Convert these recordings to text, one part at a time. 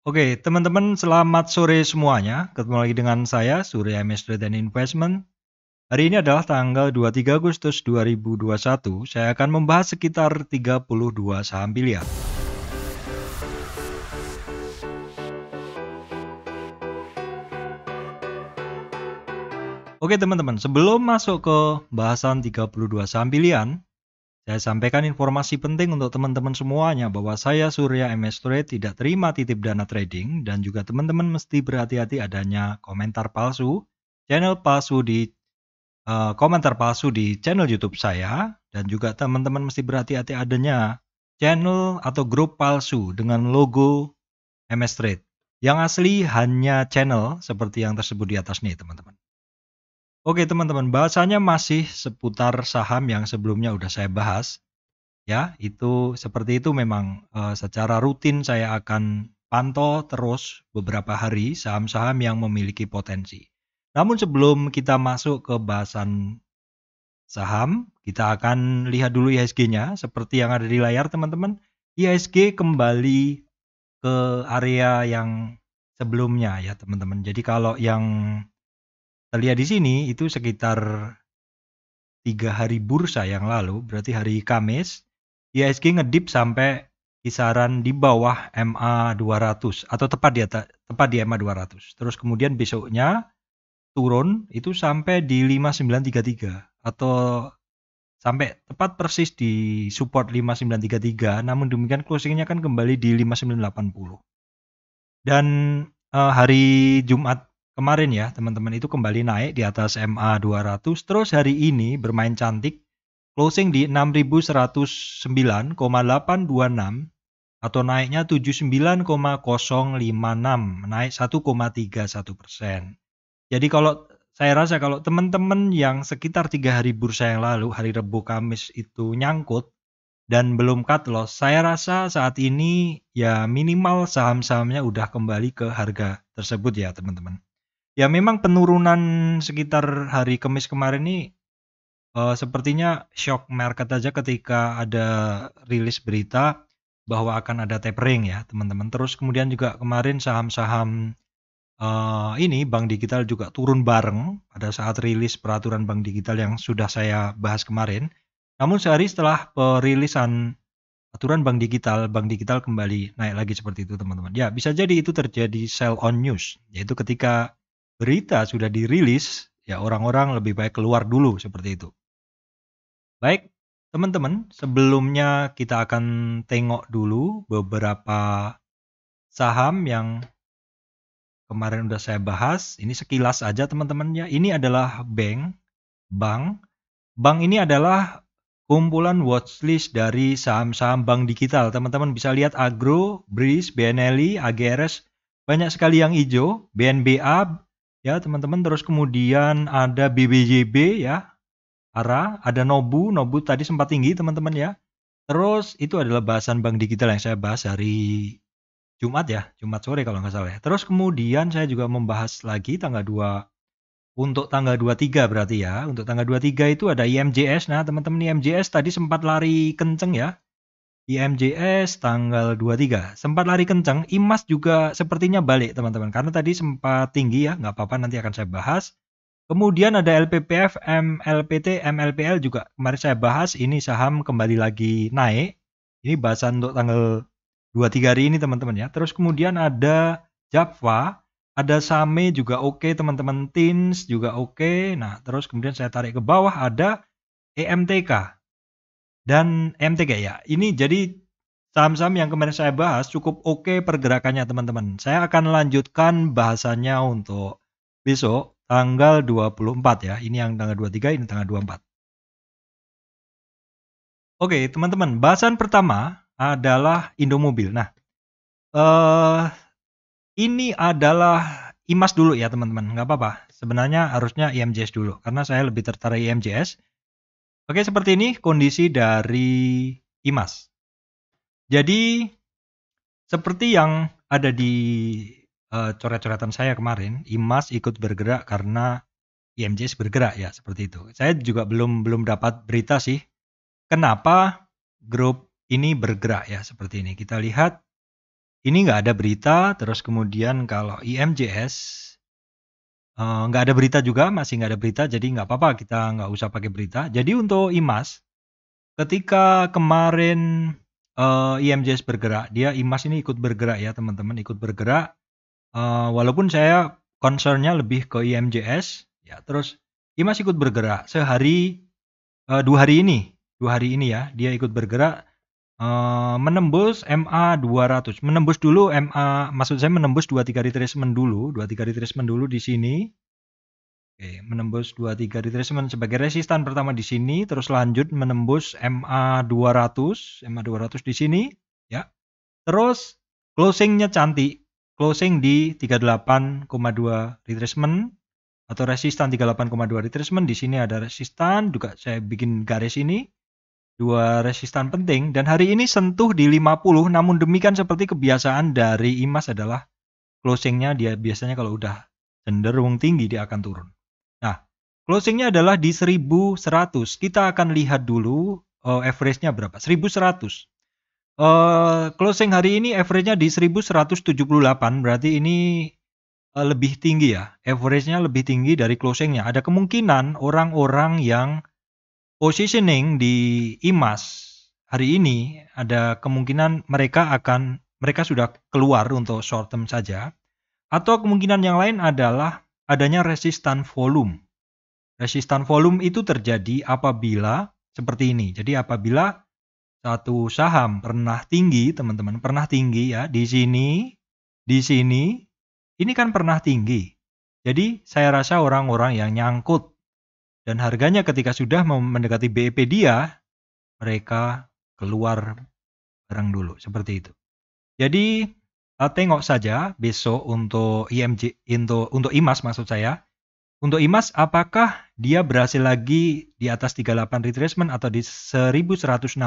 Oke, teman-teman, selamat sore semuanya. Ketemu lagi dengan saya, Surya MS Trade and Investment. Hari ini adalah tanggal 23 Agustus 2021. Saya akan membahas sekitar 32 saham pilihan. Oke, teman-teman, sebelum masuk ke bahasan 32 saham pilihan, saya sampaikan informasi penting untuk teman-teman semuanya bahwa saya Surya MS Trade tidak terima titip dana trading dan juga teman-teman mesti berhati-hati adanya komentar palsu, komentar palsu di channel YouTube saya, dan juga teman-teman mesti berhati-hati adanya channel atau grup palsu dengan logo MS Trade. Yang asli hanya channel seperti yang tersebut di atas nih, teman-teman. Oke, teman-teman, bahasanya masih seputar saham yang sebelumnya udah saya bahas. Ya, itu seperti itu memang secara rutin saya akan pantau terus beberapa hari saham-saham yang memiliki potensi. Namun sebelum kita masuk ke bahasan saham, kita akan lihat dulu IHSG-nya seperti yang ada di layar, teman-teman. IHSG kembali ke area yang sebelumnya ya, teman-teman. Jadi kalau yang terlihat di sini itu sekitar 3 hari bursa yang lalu, berarti hari Kamis, IHSG ngedip sampai kisaran di bawah MA 200 atau tepat di MA 200. Terus kemudian besoknya turun itu sampai di 5933 atau sampai tepat persis di support 5933, namun demikian closingnya kan kembali di 5980. Dan hari Jumat kemarin ya teman-teman itu kembali naik di atas MA 200, terus hari ini bermain cantik closing di 6109,826 atau naiknya 79,056, naik 1,31%. Jadi kalau saya rasa kalau teman-teman yang sekitar 3 hari bursa yang lalu, hari Rabu Kamis itu nyangkut dan belum cut loss, saya rasa saat ini ya minimal saham-sahamnya udah kembali ke harga tersebut ya teman-teman. Ya memang penurunan sekitar hari Kamis kemarin ini sepertinya shock market aja ketika ada rilis berita bahwa akan ada tapering ya teman-teman. Terus kemudian juga kemarin saham-saham ini bank digital juga turun bareng pada saat rilis peraturan bank digital yang sudah saya bahas kemarin. Namun sehari setelah perilisan aturan bank digital kembali naik lagi seperti itu teman-teman. Ya bisa jadi itu terjadi sell on news, yaitu ketika berita sudah dirilis ya orang-orang lebih baik keluar dulu seperti itu. Baik, teman-teman, sebelumnya kita akan tengok dulu beberapa saham yang kemarin udah saya bahas. Ini sekilas aja teman-teman ya. Ini adalah bank. Bank ini adalah kumpulan watchlist dari saham-saham bank digital. Teman-teman bisa lihat Agro, BRIS, BNLI, AGRS, banyak sekali yang hijau, BNBA ya teman-teman. Terus kemudian ada BBJB ya, ARA, ada Nobu tadi sempat tinggi teman-teman ya. Terus itu adalah bahasan bank digital yang saya bahas hari Jumat ya, Jumat sore kalau nggak salah ya. Terus kemudian saya juga membahas lagi tanggal 2, untuk tanggal 23 berarti ya. Untuk tanggal 23 itu ada IMJS. Nah teman-teman, IMJS tadi sempat lari kenceng ya. IMJS tanggal 23 sempat lari kenceng. IMAS juga sepertinya balik teman-teman, karena tadi sempat tinggi ya, nggak apa-apa nanti akan saya bahas. Kemudian ada LPPF, MLPT, MLPL juga kemarin saya bahas, ini saham kembali lagi naik. Ini bahasan untuk tanggal 23 hari ini teman-teman ya. Terus kemudian ada Java, ada Same juga oke teman-teman, Tins juga oke. Nah terus kemudian saya tarik ke bawah ada EMTK dan MTK ya. Ini jadi saham-saham yang kemarin saya bahas cukup oke pergerakannya teman-teman. Saya akan lanjutkan bahasannya untuk besok tanggal 24 ya. Ini yang tanggal 23, ini tanggal 24. Oke, teman-teman, bahasan pertama adalah Indomobil. Nah, ini adalah IMAS dulu ya, teman-teman. Nggak apa-apa. Sebenarnya harusnya IMJS dulu, karena saya lebih tertarik IMJS. Oke, seperti ini kondisi dari IMAS. Jadi, seperti yang ada di coret-coretan saya kemarin, IMAS ikut bergerak karena IMJS bergerak ya, seperti itu. Saya juga belum dapat berita sih kenapa grup ini bergerak ya seperti ini. Kita lihat ini nggak ada berita, terus kemudian kalau IMJS nggak ada berita juga, masih nggak ada berita, jadi nggak apa-apa kita nggak usah pakai berita. Jadi untuk IMAS, ketika kemarin IMJS bergerak, dia IMAS ini ikut bergerak ya teman-teman, ikut bergerak. Walaupun saya concernnya lebih ke IMJS, ya terus IMAS ikut bergerak sehari, 2 hari ini ya, dia ikut bergerak menembus MA 200, menembus dulu MA, maksud saya menembus 23 retracement dulu, 23 retracement dulu di sini. Oke, menembus 23 retracement sebagai resistan pertama di sini, terus lanjut menembus MA 200 di sini, ya. Terus closingnya cantik, closing di 38,2 retracement atau resistan 38,2 retracement. Di sini ada resistan, juga saya bikin garis ini. Dua resistan penting, dan hari ini sentuh di 50, namun demikian seperti kebiasaan dari IMAS adalah closingnya dia biasanya kalau udah cenderung tinggi dia akan turun. Nah, closingnya adalah di 1100. Kita akan lihat dulu average-nya berapa. 1100. Closing hari ini average-nya di 1178, berarti ini lebih tinggi ya. Average-nya lebih tinggi dari closing-nya. Ada kemungkinan orang-orang yang positioning di IMAS hari ini ada kemungkinan mereka sudah keluar untuk short term saja, atau kemungkinan yang lain adalah adanya resistan volume. Resistan volume itu terjadi apabila seperti ini. Jadi apabila satu saham pernah tinggi, teman-teman, pernah tinggi ya, di sini, ini kan pernah tinggi. Jadi saya rasa orang-orang yang nyangkut dan harganya ketika sudah mendekati BEP dia, mereka keluar barang dulu, seperti itu. Jadi tengok saja besok untuk untuk IMAS maksud saya. Untuk IMAS apakah dia berhasil lagi di atas 38 retracement atau di 1160?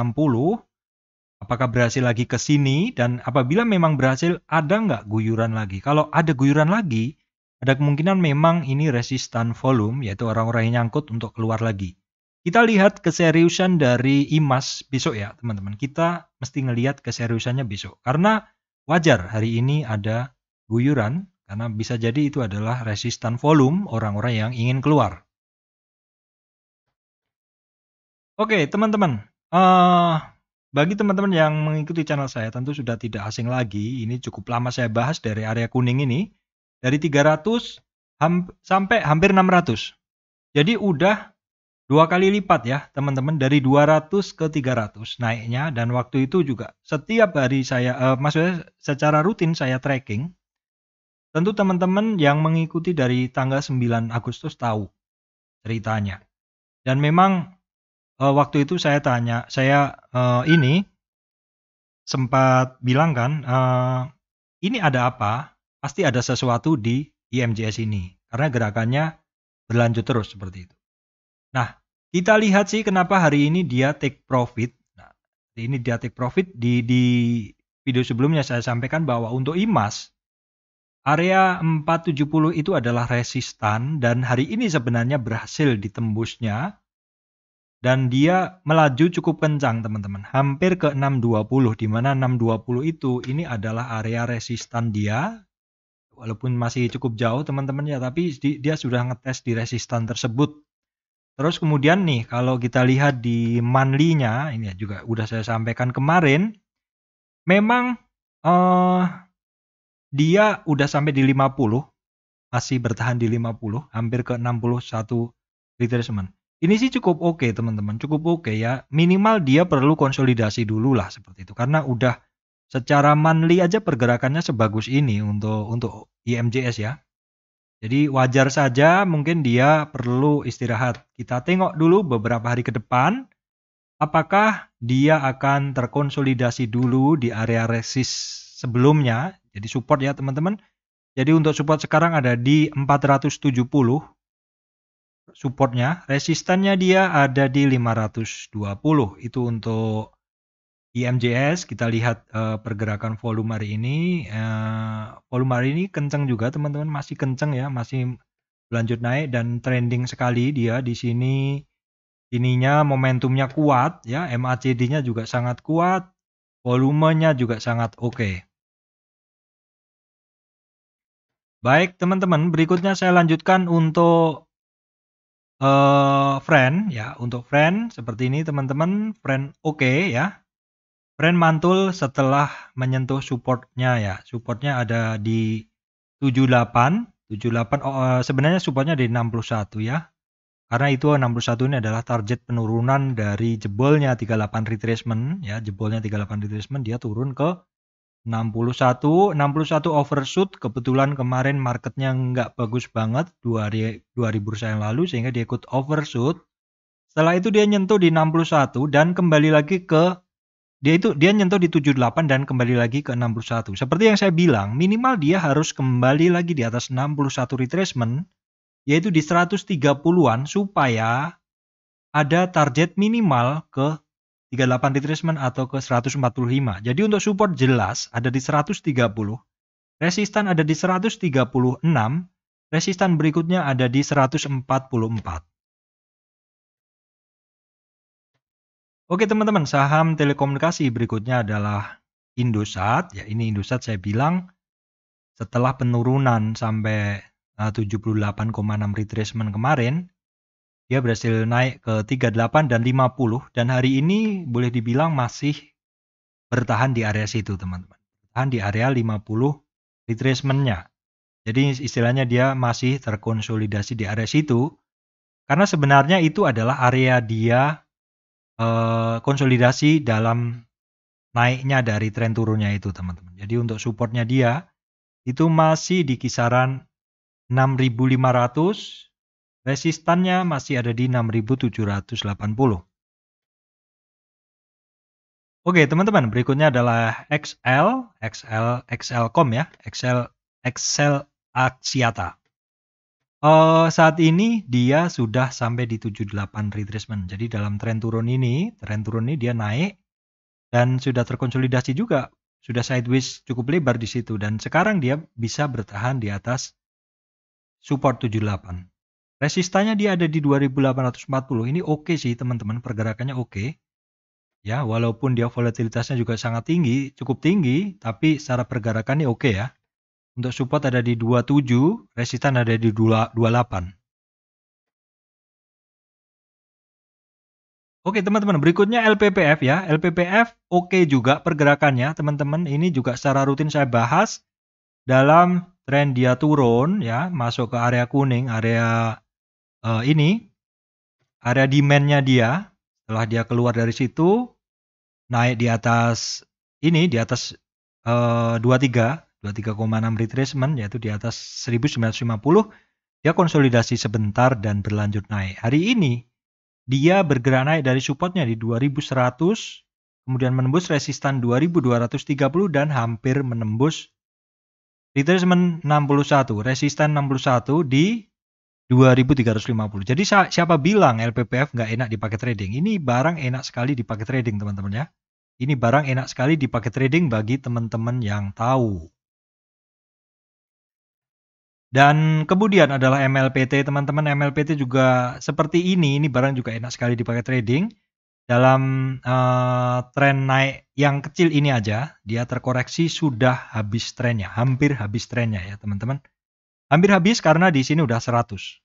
Apakah berhasil lagi ke sini, dan apabila memang berhasil, ada nggak guyuran lagi? Kalau ada guyuran lagi, ada kemungkinan memang ini resistan volume, yaitu orang-orang yang nyangkut untuk keluar lagi. Kita lihat keseriusan dari IMAS besok ya teman-teman. Kita mesti ngelihat keseriusannya besok. Karena wajar hari ini ada guyuran, karena bisa jadi itu adalah resistan volume orang-orang yang ingin keluar. Oke teman-teman. Bagi teman-teman yang mengikuti channel saya tentu sudah tidak asing lagi. Ini cukup lama saya bahas dari area kuning ini. Dari 300 sampai hampir 600. Jadi udah 2 kali lipat ya teman-teman, dari 200 ke 300 naiknya. Dan waktu itu juga setiap hari saya, maksudnya secara rutin saya tracking. Tentu teman-teman yang mengikuti dari tanggal 9 Agustus tahu ceritanya. Dan memang waktu itu saya ini sempat bilang kan, ini ada apa? Pasti ada sesuatu di IMJS ini, karena gerakannya berlanjut terus seperti itu. Nah, kita lihat sih kenapa hari ini dia take profit. Nah, ini dia take profit. Di video sebelumnya saya sampaikan bahwa untuk IMAS, area 470 itu adalah resistan, dan hari ini sebenarnya berhasil ditembusnya. Dan dia melaju cukup kencang teman-teman, hampir ke 620, di mana 620 itu ini adalah area resistan dia. Walaupun masih cukup jauh teman-teman ya, tapi dia sudah ngetes di resistan tersebut. Terus kemudian nih kalau kita lihat di monthly-nya, ini juga udah saya sampaikan kemarin, memang dia udah sampai di 50, masih bertahan di 50, hampir ke 61 retracement. Ini sih cukup oke teman-teman, cukup oke ya. Minimal dia perlu konsolidasi dulu lah seperti itu, karena udah secara monthly aja pergerakannya sebagus ini untuk IMJS ya. Jadi wajar saja mungkin dia perlu istirahat. Kita tengok dulu beberapa hari ke depan, apakah dia akan terkonsolidasi dulu di area resist sebelumnya. Jadi support ya teman-teman. Jadi untuk support sekarang ada di 470 supportnya. Resistannya dia ada di 520. Itu untuk IMJS. Kita lihat pergerakan volume hari ini. Volume hari ini kencang juga teman-teman, masih kencang ya, masih lanjut naik dan trending sekali dia di sini. Ininya momentumnya kuat ya, MACD-nya juga sangat kuat, volumenya juga sangat oke. Baik, teman-teman, berikutnya saya lanjutkan untuk friend ya. Untuk friend seperti ini, teman-teman. Friend oke ya. Friend mantul setelah menyentuh supportnya ya. Supportnya ada di 78. Sebenarnya supportnya di 61 ya. Karena itu 61 ini adalah target penurunan dari jebolnya 38 retracement ya. Jebolnya 38 retracement, dia turun ke 61 overshoot. Kebetulan kemarin marketnya nggak bagus banget 2 hari bursa yang lalu, sehingga dia ikut overshoot. Setelah itu dia nyentuh di 61 dan kembali lagi ke dia nyentuh di 78 dan kembali lagi ke 61. Seperti yang saya bilang, minimal dia harus kembali lagi di atas 61 retracement, yaitu di 130-an, supaya ada target minimal ke 38 retracement atau ke 145. Jadi untuk support jelas ada di 130, resistan ada di 136, resistan berikutnya ada di 144. Oke teman-teman, saham telekomunikasi berikutnya adalah Indosat. Ya, ini Indosat saya bilang setelah penurunan sampai 78,6 retracement kemarin, dia berhasil naik ke 38 dan 50, dan hari ini boleh dibilang masih bertahan di area situ, teman-teman. Bertahan di area 50 retracement-nya. Jadi istilahnya dia masih terkonsolidasi di area situ, karena sebenarnya itu adalah area dia konsolidasi dalam naiknya dari tren turunnya itu, teman-teman. Jadi untuk supportnya dia itu masih di kisaran 6.500, resistannya masih ada di 6.780. Oke teman-teman, berikutnya adalah XLCom ya, XL Axiata. Saat ini dia sudah sampai di 78 retracement. Jadi dalam tren turun ini dia naik dan sudah terkonsolidasi juga, sudah sideways cukup lebar di situ, dan sekarang dia bisa bertahan di atas support 78. Resistannya dia ada di 2840. Ini oke sih teman-teman, pergerakannya oke. Ya, walaupun dia volatilitasnya juga sangat tinggi, cukup tinggi, tapi secara pergerakan ini oke ya. Untuk support ada di 27, resistan ada di 28. Oke teman-teman, berikutnya LPPF ya. LPPF oke juga pergerakannya teman-teman. Ini juga secara rutin saya bahas dalam tren dia turun ya, masuk ke area kuning, area ini, area demand-nya dia. Setelah dia keluar dari situ, naik di atas ini, di atas 23,6 retracement, yaitu di atas 1950, dia konsolidasi sebentar dan berlanjut naik. Hari ini dia bergerak naik dari supportnya di 2100, kemudian menembus resistan 2230 dan hampir menembus retracement 61, resistan 61 di 2350. Jadi siapa bilang LPPF nggak enak dipakai trading? Ini barang enak sekali dipakai trading teman-teman ya. Ini barang enak sekali dipakai trading bagi teman-teman yang tahu. Dan kemudian adalah MLPT, teman-teman. MLPT juga seperti ini barang juga enak sekali dipakai trading. Dalam tren naik yang kecil ini aja, dia terkoreksi sudah habis trennya, hampir habis trennya ya teman-teman. Hampir habis karena di sini udah 100.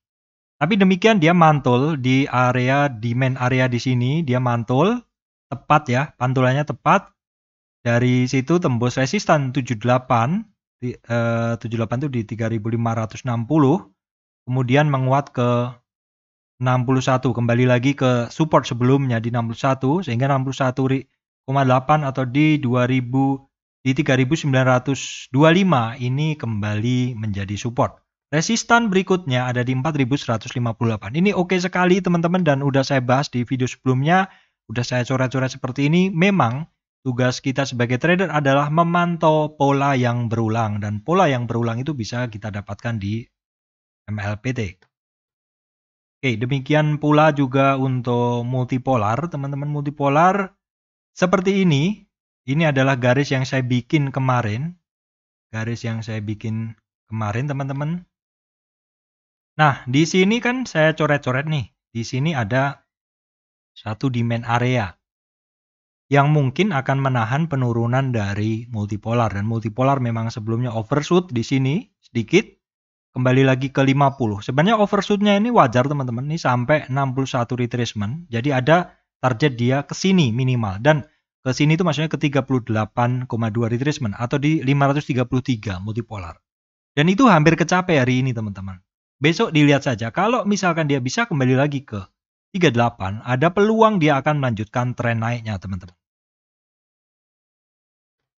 Tapi demikian dia mantul di area demand area di sini, dia mantul tepat ya, pantulannya tepat. Dari situ tembus resistan 78. 78 itu di 3560, kemudian menguat ke 61, kembali lagi ke support sebelumnya di 61, sehingga 61,8 atau di 3925 ini kembali menjadi support. Resistan berikutnya ada di 4158. Ini oke sekali teman-teman, dan udah saya bahas di video sebelumnya, udah saya coret-coret seperti ini. Memang tugas kita sebagai trader adalah memantau pola yang berulang, dan pola yang berulang itu bisa kita dapatkan di MLPT. Oke, demikian pula juga untuk multipolar, teman-teman. Multipolar seperti ini. Ini adalah garis yang saya bikin kemarin. Garis yang saya bikin kemarin, teman-teman. Nah, di sini kan saya coret-coret nih. Di sini ada satu demand area yang mungkin akan menahan penurunan dari multipolar, dan multipolar memang sebelumnya overshoot di sini sedikit, kembali lagi ke 50. Sebenarnya overshoot-nya ini wajar teman-teman, ini sampai 61 retracement. Jadi ada target dia ke sini minimal, dan ke sini itu maksudnya ke 38,2 retracement atau di 533 multipolar. Dan itu hampir kecapai hari ini teman-teman. Besok dilihat saja, kalau misalkan dia bisa kembali lagi ke 38, ada peluang dia akan melanjutkan tren naiknya teman-teman.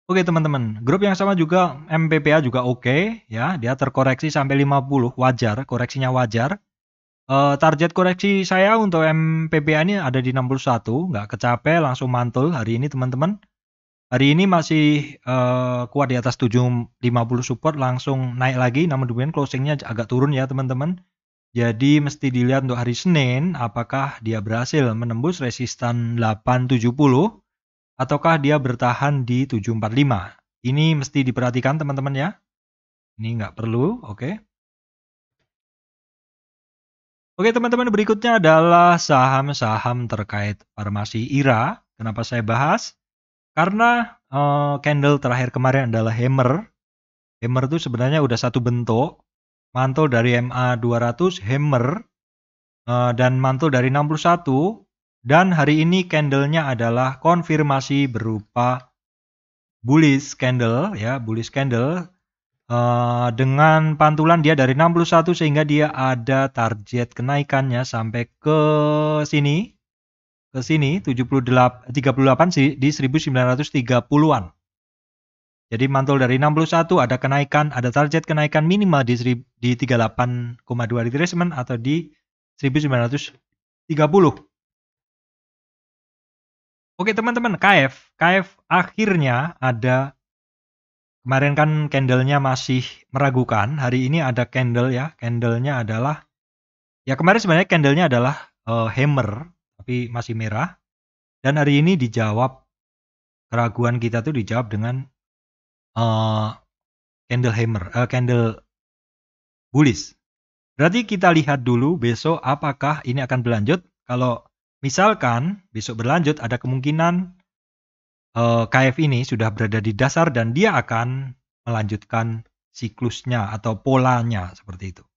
Oke teman-teman, grup yang sama juga MPPA juga oke ya, dia terkoreksi sampai 50, wajar, koreksinya wajar. Target koreksi saya untuk MPPA ini ada di 61, nggak kecapai, langsung mantul hari ini teman-teman. Hari ini masih kuat di atas 750 support, langsung naik lagi, namun demikian closingnya agak turun ya teman-teman. Jadi mesti dilihat untuk hari Senin, apakah dia berhasil menembus resistan 870 ataukah dia bertahan di 745. Ini mesti diperhatikan teman-teman ya. Ini nggak perlu, oke. Oke teman-teman, berikutnya adalah saham-saham terkait farmasi IRA. Kenapa saya bahas? Karena candle terakhir kemarin adalah hammer. Hammer itu sebenarnya udah satu bentuk. Mantul dari MA 200, hammer. Dan mantul dari 61. Dan hari ini candlenya adalah konfirmasi berupa bullish candle ya, bullish candle dengan pantulan dia dari 61 sehingga dia ada target kenaikannya sampai ke sini. Ke sini 38 di 1930-an. Jadi mantul dari 61 ada kenaikan, ada target kenaikan minimal di 38,2 retracement atau di 1930. Oke teman-teman, KF akhirnya ada, kemarin kan candlenya masih meragukan, hari ini ada candle ya, candlenya adalah, ya kemarin sebenarnya candlenya adalah hammer, tapi masih merah, dan hari ini dijawab, keraguan kita tuh dijawab dengan candle hammer, candle bullish. Berarti kita lihat dulu besok apakah ini akan berlanjut. Kalau misalkan besok berlanjut, ada kemungkinan KF ini sudah berada di dasar dan dia akan melanjutkan siklusnya atau polanya seperti itu.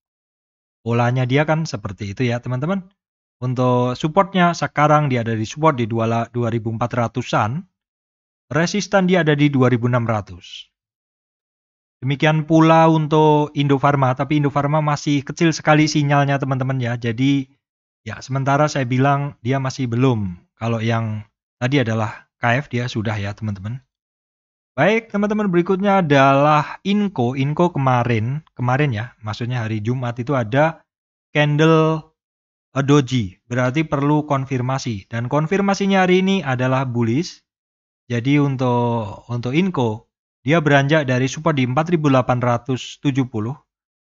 Polanya dia kan seperti itu ya teman-teman. Untuk supportnya sekarang dia ada di support di 2400-an. Resistan dia ada di 2600. Demikian pula untuk Indofarma, tapi Indofarma masih kecil sekali sinyalnya teman-teman ya. Jadi ya sementara saya bilang dia masih belum. Kalau yang tadi adalah KF dia sudah ya teman-teman. Baik teman-teman, berikutnya adalah Inco. Inco kemarin ya, maksudnya hari Jumat itu ada candle doji. Berarti perlu konfirmasi. Dan konfirmasinya hari ini adalah bullish. Jadi untuk Inco, dia beranjak dari support di 4870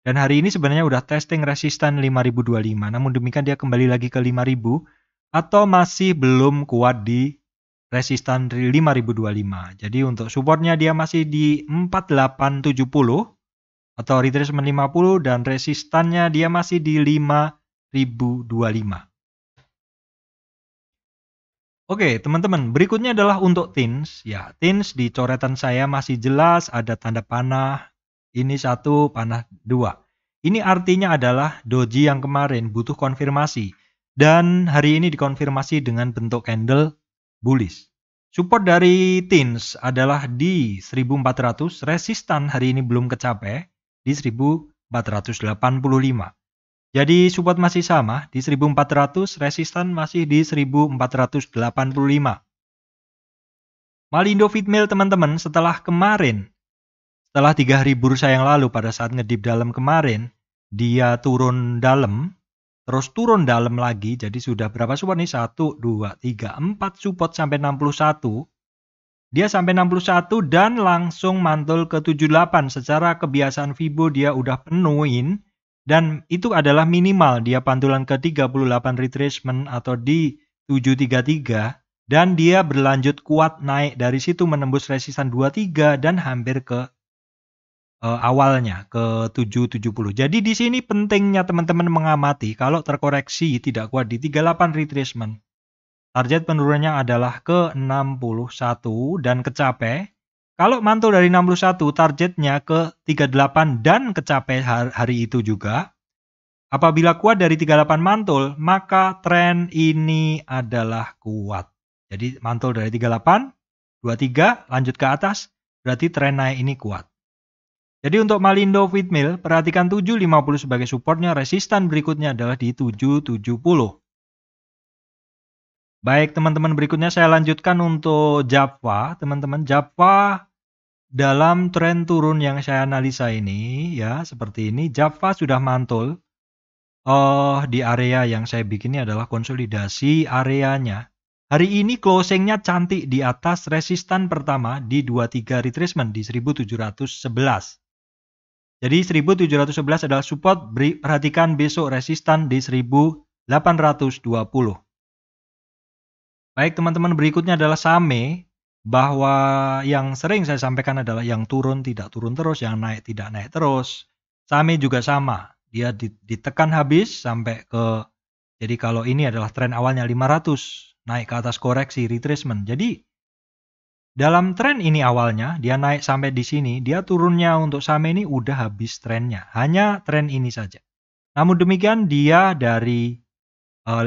dan hari ini sebenarnya udah testing resistan 5025. Namun demikian dia kembali lagi ke 5000 atau masih belum kuat di resistan 5025. Jadi untuk supportnya dia masih di 4870 atau retracement 50 dan resistannya dia masih di 5025. Oke, teman-teman, berikutnya adalah untuk TINS. Ya, TINS di coretan saya masih jelas ada tanda panah. Ini 1, panah 2. Ini artinya adalah doji yang kemarin butuh konfirmasi. Dan hari ini dikonfirmasi dengan bentuk candle bullish. Support dari TINS adalah di 1400. Resistan hari ini belum kecapai di 1485. Jadi support masih sama di 1400, resistan masih di 1485. Malindo Feedmill teman-teman, setelah 3 hari bursa yang lalu pada saat ngedip dalam kemarin, dia turun dalam, terus turun dalam lagi, jadi sudah berapa support nih? 1, 2, 3, 4 support sampai 61. Dia sampai 61 dan langsung mantul ke 78. Secara kebiasaan Fibo dia udah penuhin. Dan itu adalah minimal, dia pantulan ke 38 retracement atau di 733. Dan dia berlanjut kuat naik dari situ menembus resistan 23 dan hampir ke awalnya ke 770. Jadi di sini pentingnya teman-teman mengamati kalau terkoreksi tidak kuat di 38 retracement. Target penurunannya adalah ke 61 dan kecapai. Kalau mantul dari 61, targetnya ke 38 dan kecapai hari itu juga. Apabila kuat dari 38 mantul, maka tren ini adalah kuat. Jadi mantul dari 38, 23, lanjut ke atas, berarti tren naik ini kuat. Jadi untuk Malindo Feedmill, perhatikan 750 sebagai supportnya, resistan berikutnya adalah di 770. Baik teman-teman, berikutnya saya lanjutkan untuk Java. Teman-teman, Java dalam tren turun yang saya analisa ini, ya seperti ini, Java sudah mantul. Di area yang saya bikin ini adalah konsolidasi areanya. Hari ini closingnya cantik di atas resistan pertama di 23 retracement di 1711. Jadi 1711 adalah support, perhatikan besok resistan di 1820. Baik teman-teman, berikutnya adalah SAME, bahwa yang sering saya sampaikan adalah yang turun tidak turun terus, yang naik tidak naik terus. SAME juga sama. Dia ditekan habis sampai ke, jadi kalau ini adalah tren awalnya 500, naik ke atas koreksi retracement. Jadi dalam tren ini awalnya dia naik sampai di sini, dia turunnya untuk SAME ini udah habis trennya. Hanya tren ini saja. Namun demikian dia dari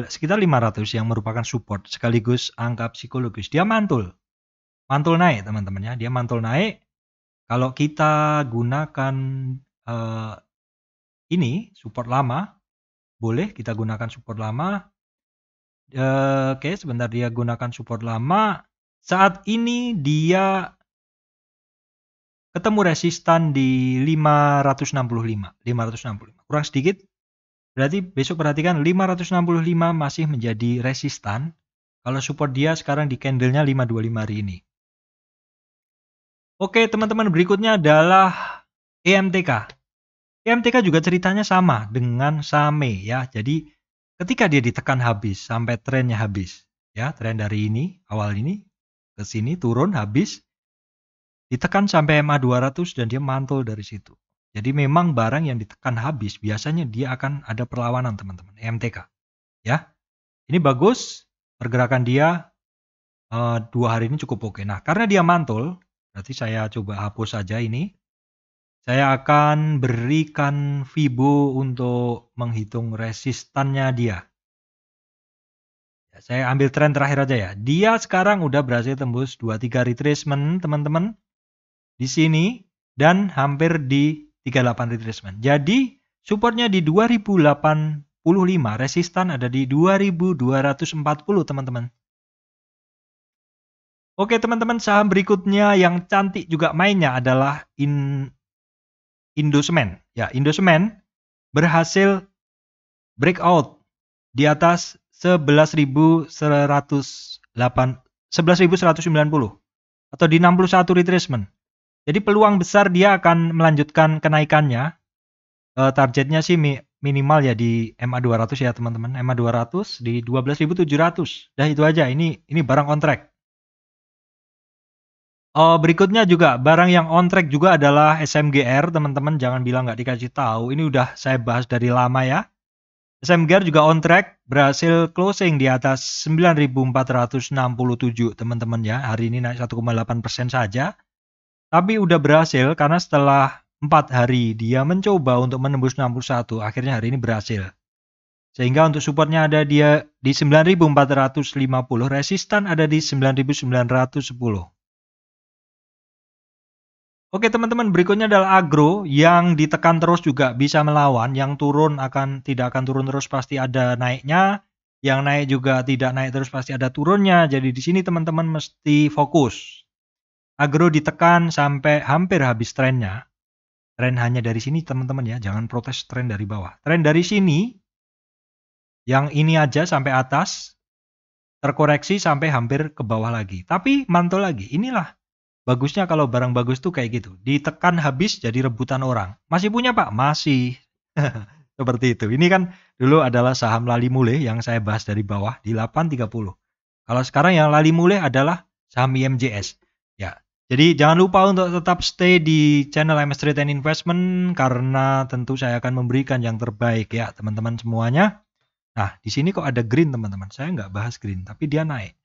sekitar 500 yang merupakan support sekaligus angka psikologis. Dia mantul naik teman-teman ya. Dia mantul naik. Kalau kita gunakan ini support lama, boleh kita gunakan support lama. Oke, sebentar, dia gunakan support lama. Saat ini dia ketemu resistan di 565. Kurang sedikit. Berarti besok perhatikan 565 masih menjadi resistan. Kalau support dia sekarang di candlenya 525 hari ini. Oke teman-teman, berikutnya adalah EMTK. EMTK juga ceritanya sama dengan SAME ya. Jadi ketika dia ditekan habis sampai trennya habis ya, tren dari ini awal ini ke sini turun habis, ditekan sampai MA 200 dan dia mantul dari situ. Jadi memang barang yang ditekan habis biasanya dia akan ada perlawanan teman-teman, EMTK ya. Ini bagus, pergerakan dia 2 hari ini cukup oke. Nah karena dia mantul, berarti saya coba hapus saja ini. Saya akan berikan Fibo untuk menghitung resistannya dia. Ya, saya ambil tren terakhir aja ya. Dia sekarang udah berhasil tembus 23 retracement teman-teman. Di sini dan hampir di 38 retracement. Jadi supportnya di 2085, resistan ada di 2240 teman-teman. Oke teman-teman, saham berikutnya yang cantik juga mainnya adalah Indosemen. Ya, Indosemen berhasil breakout di atas 11.190 atau di 61 retracement. Jadi peluang besar dia akan melanjutkan kenaikannya. Targetnya sih minimal ya di MA 200 ya teman-teman. MA 200 di 12.700. Dah itu aja. Ini barang on track. Berikutnya juga barang yang on track juga adalah SMGR teman-teman, jangan bilang nggak dikasih tahu. Ini udah saya bahas dari lama ya. SMGR juga on track, berhasil closing di atas 9.467 teman-teman ya. Hari ini naik 1,8% saja. Tapi udah berhasil karena setelah 4 hari dia mencoba untuk menembus 61, akhirnya hari ini berhasil. Sehingga untuk supportnya ada dia di 9.450, resistan ada di 9.910. Oke teman-teman, berikutnya adalah agro yang ditekan terus juga bisa melawan, yang turun tidak akan turun terus, pasti ada naiknya, yang naik juga tidak naik terus, pasti ada turunnya. Jadi di sini teman-teman mesti fokus. Agro ditekan sampai hampir habis trennya. Tren hanya dari sini teman-teman ya, jangan protes tren dari bawah. Tren dari sini, yang ini aja sampai atas, terkoreksi sampai hampir ke bawah lagi. Tapi mantul lagi, inilah. Bagusnya kalau barang bagus tuh kayak gitu. Ditekan habis jadi rebutan orang. Masih punya Pak? Masih. Seperti itu. Ini kan dulu adalah saham Lali Muleh yang saya bahas dari bawah di 8.30. Kalau sekarang yang Lali Muleh adalah saham IMJS. Ya. Jadi jangan lupa untuk tetap stay di channel MS Trade and Investment karena tentu saya akan memberikan yang terbaik ya teman-teman semuanya. Nah, di sini kok ada green teman-teman. Saya nggak bahas green, tapi dia naik.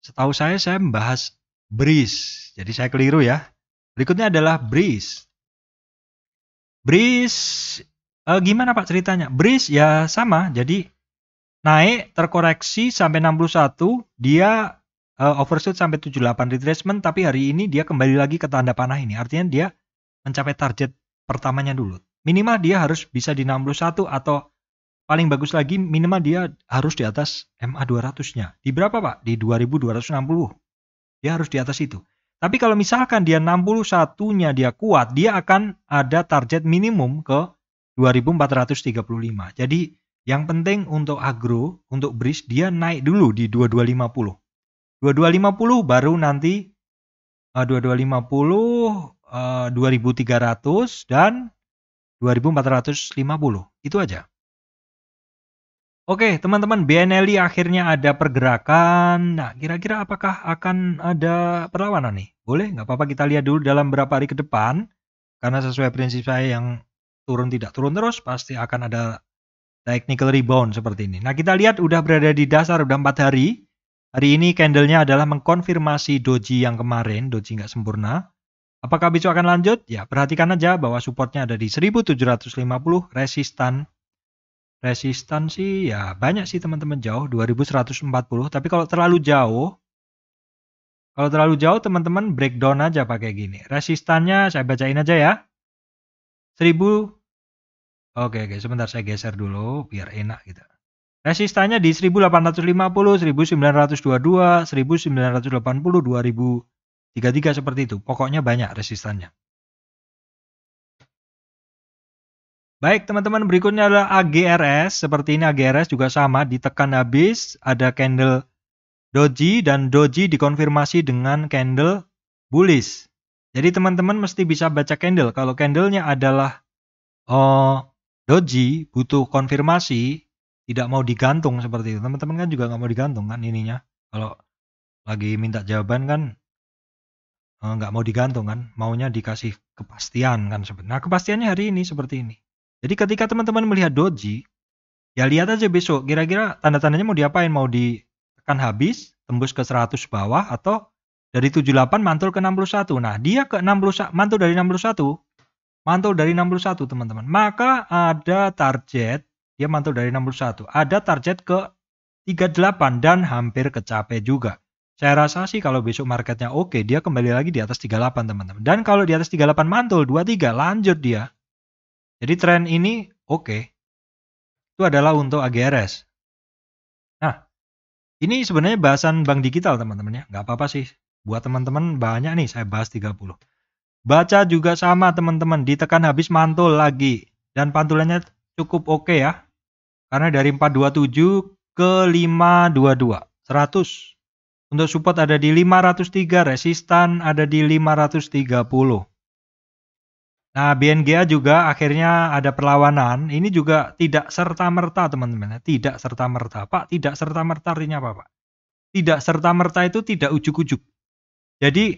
Setahu saya membahas Breeze. Jadi saya keliru ya. Berikutnya adalah Breeze. Breeze gimana Pak ceritanya? Breeze ya sama, jadi naik terkoreksi sampai 61, dia overshoot sampai 78 retracement, tapi hari ini dia kembali lagi ke tanda panah ini. Artinya dia mencapai target pertamanya dulu. Minimal dia harus bisa di 61 atau paling bagus lagi minimal dia harus di atas MA 200-nya. Di berapa Pak? Di 2260. Dia harus di atas itu. Tapi kalau misalkan dia 61-nya dia kuat, dia akan ada target minimum ke 2435. Jadi yang penting untuk agro, untuk Breeze dia naik dulu di 2250. 2250 baru nanti 2250, 2300 dan 2450. Itu aja. Oke, teman-teman, BNLI akhirnya ada pergerakan. Nah, kira-kira apakah akan ada perlawanan nih? Boleh, nggak apa-apa kita lihat dulu dalam beberapa hari ke depan. Karena sesuai prinsip saya yang turun tidak turun terus, pasti akan ada technical rebound seperti ini. Nah, kita lihat udah berada di dasar, udah 4 hari. Hari ini candlenya adalah mengkonfirmasi doji yang kemarin, doji nggak sempurna. Apakah besok akan lanjut? Ya, perhatikan aja bahwa supportnya ada di 1750, resistan sih ya banyak sih teman-teman, jauh 2140, tapi kalau terlalu jauh teman-teman breakdown aja pakai gini. Resistannya saya bacain aja ya. 1000. Oke, sebentar saya geser dulu biar enak gitu. Resistannya di 1850, 1922, 1980, 2033 seperti itu. Pokoknya banyak resistannya. Baik teman-teman, berikutnya adalah AGRS. Seperti ini AGRS juga sama, ditekan habis, ada candle doji dan doji dikonfirmasi dengan candle bullish. Jadi teman-teman mesti bisa baca candle. Kalau candlenya adalah doji, butuh konfirmasi, tidak mau digantung seperti itu. Teman-teman kan juga nggak mau digantung kan ininya. Kalau lagi minta jawaban kan nggak mau digantung kan, maunya dikasih kepastian kan. Nah kepastiannya hari ini seperti ini. Jadi ketika teman-teman melihat doji, ya lihat aja besok kira-kira tanda-tandanya mau diapain, mau ditekan habis, tembus ke 100 bawah, atau dari 78 mantul ke 61. Nah, dia ke 61, mantul dari 61 teman-teman. Maka ada target, dia mantul dari 61, ada target ke 38 dan hampir kecapai juga. Saya rasa sih kalau besok marketnya oke, dia kembali lagi di atas 38 teman-teman. Dan kalau di atas 38 mantul 23 lanjut dia. Jadi tren ini oke. Itu adalah untuk AGRS. Nah, ini sebenarnya bahasan bank digital teman-teman ya. Nggak apa-apa sih. Buat teman-teman banyak nih saya bahas 30. Baca juga sama teman-teman. Ditekan habis mantul lagi. Dan pantulannya cukup oke ya. Karena dari 427 ke 522. 100. Untuk support ada di 503. Resistan ada di 530. Nah, BNGA juga akhirnya ada perlawanan. Ini juga tidak serta-merta, teman-teman. Tidak serta-merta. Pak, tidak serta-merta artinya apa, Pak? Tidak serta-merta itu tidak ujuk-ujuk. Jadi,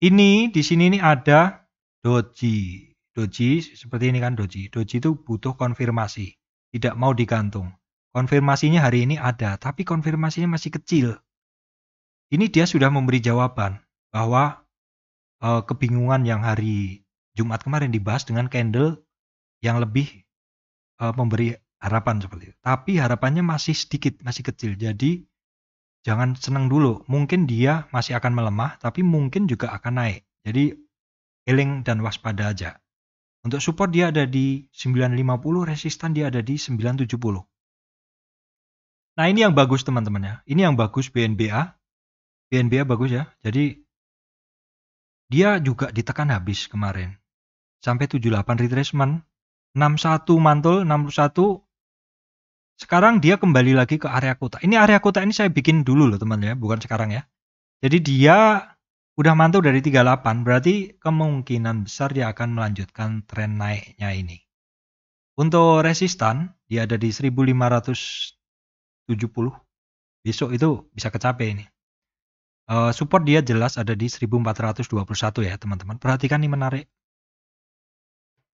ini di sini ini ada doji. Doji seperti ini kan doji. Doji itu butuh konfirmasi. Tidak mau digantung. Konfirmasinya hari ini ada, tapi konfirmasinya masih kecil. Ini dia sudah memberi jawaban bahwa kebingungan yang hari Jumat kemarin dibahas dengan candle yang lebih memberi harapan seperti itu. Tapi harapannya masih sedikit, masih kecil. Jadi jangan senang dulu. Mungkin dia masih akan melemah, tapi mungkin juga akan naik. Jadi eling dan waspada aja. Untuk support dia ada di 950, resistan dia ada di 970. Nah ini yang bagus teman-teman ya. Ini yang bagus BNBA. BNBA bagus ya. Jadi dia juga ditekan habis kemarin. Sampai 78 retracement, 61 mantul, 61. Sekarang dia kembali lagi ke area kota. Ini area kota ini saya bikin dulu loh teman ya, bukan sekarang ya. Jadi dia udah mantul dari 38, berarti kemungkinan besar dia akan melanjutkan tren naiknya ini. Untuk resistan, dia ada di 1570. Besok itu bisa kecapai ini. Support dia jelas ada di 1421 ya teman-teman. Perhatikan ini menarik.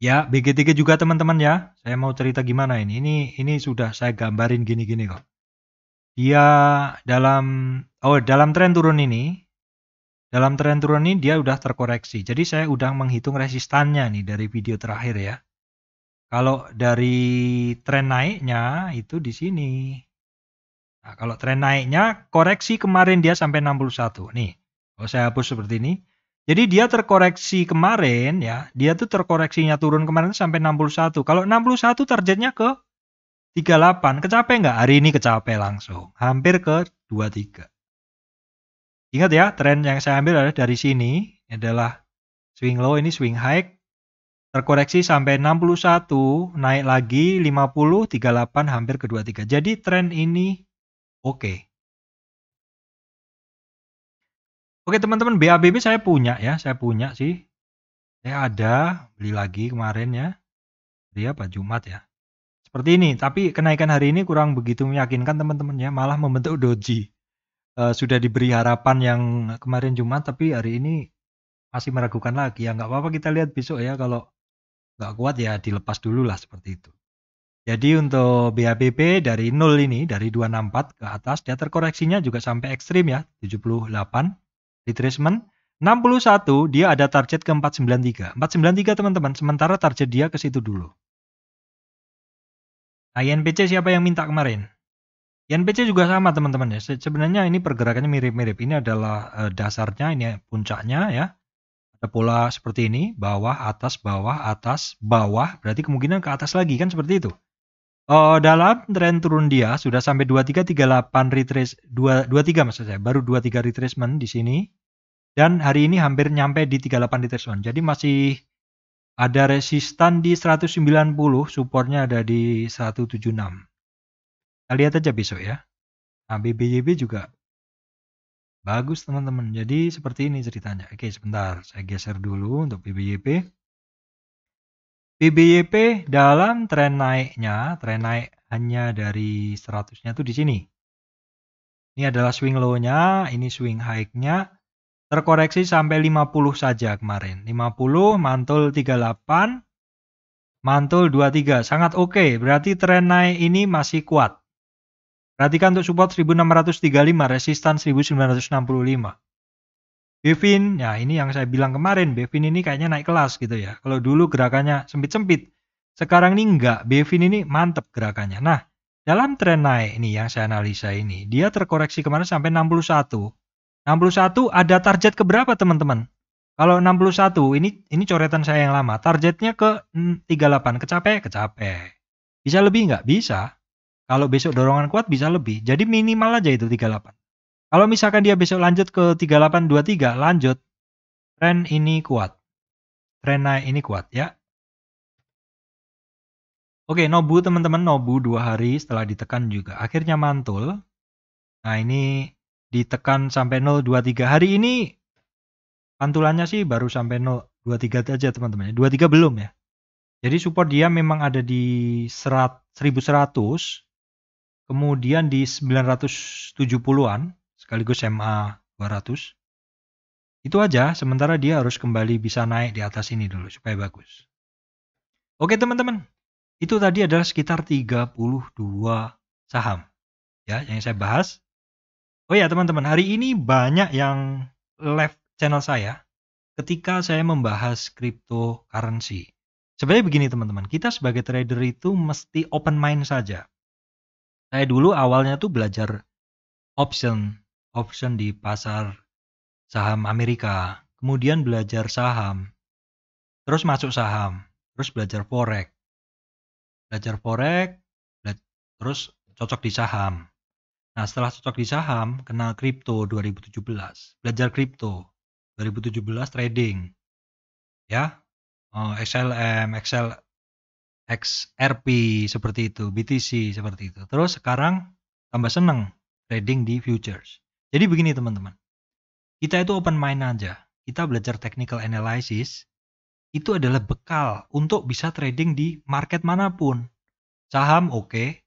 Ya, BGTG juga teman-teman ya. Saya mau cerita gimana ini. Ini sudah saya gambarin gini-gini kok. Dia dalam tren turun ini, dalam tren turun ini dia udah terkoreksi. Jadi saya udah menghitung resistannya nih dari video terakhir ya. Kalau dari tren naiknya itu di sini. Nah, kalau tren naiknya koreksi kemarin dia sampai 61. Nih, kalau saya hapus seperti ini. Jadi dia terkoreksi kemarin ya. Dia tuh terkoreksinya turun kemarin sampai 61. Kalau 61 targetnya ke 38. Kecapai nggak? Hari ini kecapai langsung. Hampir ke 23. Ingat ya, tren yang saya ambil adalah dari sini. Adalah swing low, ini swing high. Terkoreksi sampai 61, naik lagi 50, 38, hampir ke 23. Jadi tren ini oke. Oke teman-teman, BABB saya punya ya, saya punya sih. Saya ada, beli lagi kemarin ya. Dia apa? Jumat ya. Seperti ini, tapi kenaikan hari ini kurang begitu meyakinkan teman-teman ya, malah membentuk doji. Sudah diberi harapan yang kemarin Jumat, tapi hari ini masih meragukan lagi. Ya nggak apa-apa, kita lihat besok ya, kalau nggak kuat ya dilepas dulu lah seperti itu. Jadi untuk BABB dari 0 ini, dari 264 ke atas, dia terkoreksinya juga sampai ekstrim ya, 78 retracement. 61 dia ada target ke 493. 493 teman-teman, sementara target dia ke situ dulu. Nah, INPC siapa yang minta kemarin? INPC juga sama teman-teman ya. Sebenarnya ini pergerakannya mirip-mirip. Ini adalah dasarnya, ini puncaknya ya. Ada pola seperti ini, bawah, atas, bawah. Berarti kemungkinan ke atas lagi kan seperti itu. Dalam tren turun dia sudah sampai 2338 retrace 23 maksud saya, baru 23 retracement di sini. Dan hari ini hampir nyampe di 38 retracement. Jadi masih ada resistan di 190, supportnya ada di 176. Kita lihat aja besok ya. Nah, BBYB juga bagus teman-teman. Jadi seperti ini ceritanya. Oke, sebentar. Saya geser dulu untuk BBYP. BBYP dalam tren naiknya, tren naik hanya dari 100-nya tuh di sini. Ini adalah swing low-nya, ini swing high-nya. Terkoreksi sampai 50 saja kemarin. 50, mantul 38, mantul 23. Sangat oke. Berarti tren naik ini masih kuat. Perhatikan untuk support 1635, resistan 1965. Bevin, ya ini yang saya bilang kemarin, Bevin ini kayaknya naik kelas gitu ya. Kalau dulu gerakannya sempit-sempit, sekarang ini enggak. Bevin ini mantep gerakannya. Nah, dalam tren naik ini yang saya analisa ini, dia terkoreksi kemarin sampai 61. 61 ada target ke berapa teman-teman? Kalau 61, ini coretan saya yang lama. Targetnya ke 38, kecapai? Kecapai. Bisa lebih nggak? Bisa. Kalau besok dorongan kuat bisa lebih. Jadi minimal aja itu 38. Kalau misalkan dia besok lanjut ke 3823, lanjut. Tren ini kuat. Tren naik ini kuat ya. Oke, Nobu teman-teman, Nobu 2 hari setelah ditekan juga. Akhirnya mantul. Nah ini ditekan sampai 023. Hari ini pantulannya sih baru sampai 023 aja teman-teman. 23 belum ya. Jadi support dia memang ada di 1100. Kemudian di 970-an. Sekaligus MA 200. Itu aja, sementara dia harus kembali bisa naik di atas ini dulu supaya bagus. Oke teman-teman, itu tadi adalah sekitar 32 saham ya yang saya bahas. Oh ya teman-teman, hari ini banyak yang live channel saya ketika saya membahas cryptocurrency. Sebenarnya begini teman-teman, kita sebagai trader itu mesti open mind saja. Saya dulu awalnya tuh belajar option di pasar saham Amerika, kemudian belajar saham, terus masuk saham, terus belajar forex, terus cocok di saham. Nah setelah cocok di saham, kenal kripto 2017, belajar kripto 2017 trading, ya, XLM, XRP seperti itu, BTC seperti itu. Terus sekarang tambah seneng trading di futures. Jadi begini teman-teman, kita itu open mind aja. Kita belajar technical analysis, itu adalah bekal untuk bisa trading di market manapun. Saham oke,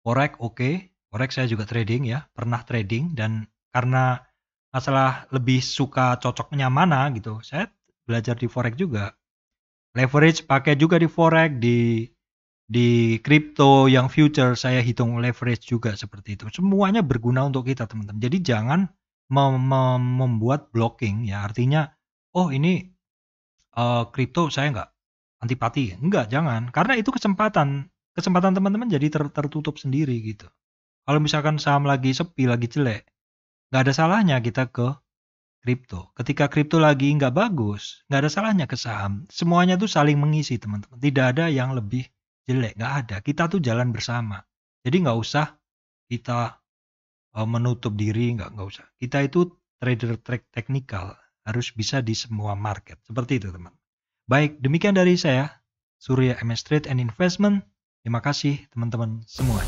forex oke. Forex saya juga trading ya, pernah trading. Dan karena masalah lebih suka cocoknya mana gitu, saya belajar di forex juga. Leverage pakai juga di forex, di crypto yang future saya hitung leverage juga seperti itu. Semuanya berguna untuk kita teman-teman. Jadi jangan membuat blocking ya, artinya, "Oh ini, kripto saya nggak antipati." Enggak, jangan, karena itu kesempatan kesempatan teman-teman jadi tertutup sendiri gitu. Kalau misalkan saham lagi sepi, lagi jelek, nggak ada salahnya kita ke kripto. Ketika kripto lagi nggak bagus, nggak ada salahnya ke saham. Semuanya tuh saling mengisi teman-teman. Tidak ada yang lebih jelek, nggak ada. Kita tuh jalan bersama. Jadi nggak usah kita menutup diri, nggak usah. Kita itu trader teknikal, harus bisa di semua market. Seperti itu teman. Baik, demikian dari saya, Surya MS Trade and Investment. Terima kasih teman-teman semua.